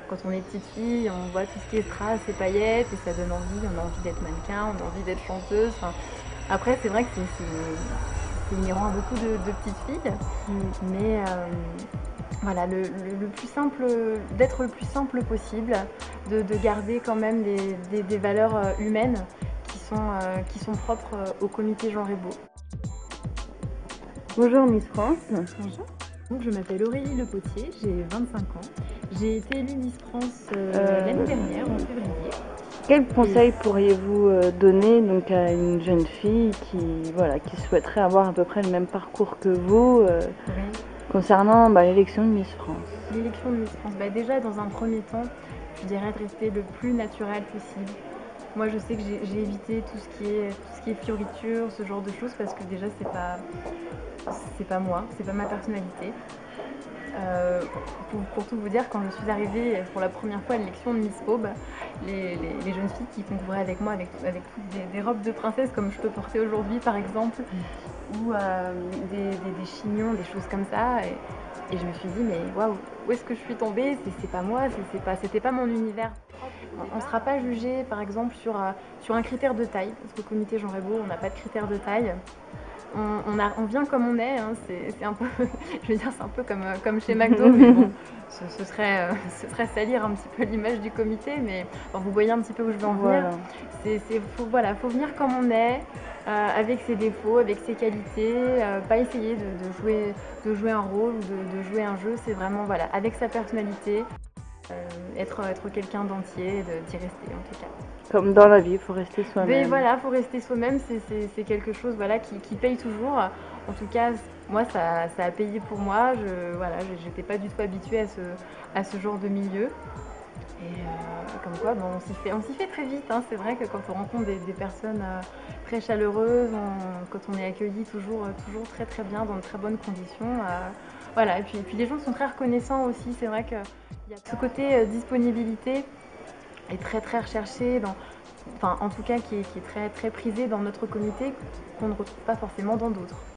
Quand on est petite fille, on voit tout ce qui est strass et paillettes et ça donne envie, on a envie d'être mannequin, on a envie d'être chanteuse. Enfin, après, c'est vrai que c'est inhérent à beaucoup de petites filles, mais voilà, le plus simple, d'être le plus simple possible, de garder quand même des valeurs humaines qui sont propres au comité Genre et Beau. Bonjour Miss France. Bonjour. Donc, je m'appelle Aurélie Le Potier, j'ai 25 ans. J'ai été élue Miss France l'année dernière, en février. Quel conseil pourriez-vous donner donc à une jeune fille qui souhaiterait avoir à peu près le même parcours que vous Oui. concernant l'élection de Miss France? L'élection de Miss France, déjà dans un premier temps, je dirais de rester le plus naturel possible. Moi, je sais que j'ai évité tout ce qui est fioriture, ce genre de choses, parce que déjà c'est pas moi, c'est pas ma personnalité. Euh, pour tout vous dire, quand je suis arrivée pour la première fois à l'élection de Miss Aube, les jeunes filles qui concouraient avec moi avec toutes des robes de princesse comme je peux porter aujourd'hui par exemple, ou des chignons, des choses comme ça. Et je me suis dit, mais waouh, où est-ce que je suis tombée? C'est pas moi, c'était pas mon univers. On ne sera pas jugé par exemple sur un critère de taille, parce qu'au comité Genre et Beau, on n'a pas de critère de taille. On vient comme on est, hein, c'est un peu, je veux dire, c'est un peu comme chez McDo, mais bon, ce serait salir un petit peu l'image du comité, mais vous voyez un petit peu où je veux en venir. Voilà, faut venir comme on est, avec ses défauts, avec ses qualités, pas essayer de jouer un rôle ou de jouer un jeu, c'est vraiment voilà, avec sa personnalité, être quelqu'un d'entier, d'y rester en tout cas. Comme dans la vie, il faut rester Mais soi-même. voilà, faut rester soi-même, c'est quelque chose voilà, qui paye toujours. En tout cas, moi, ça a payé pour moi. Voilà, j'étais pas du tout habituée à ce genre de milieu. Et comme quoi, bon, on s'y fait très vite. Hein. C'est vrai que quand on rencontre des personnes très chaleureuses, quand on est accueilli toujours très très bien, dans de très bonnes conditions. Voilà, et puis les gens sont très reconnaissants aussi. C'est vrai qu'il y a ce côté disponibilité est très très recherché, enfin en tout cas qui est très très prisé dans notre comité, qu'on ne retrouve pas forcément dans d'autres.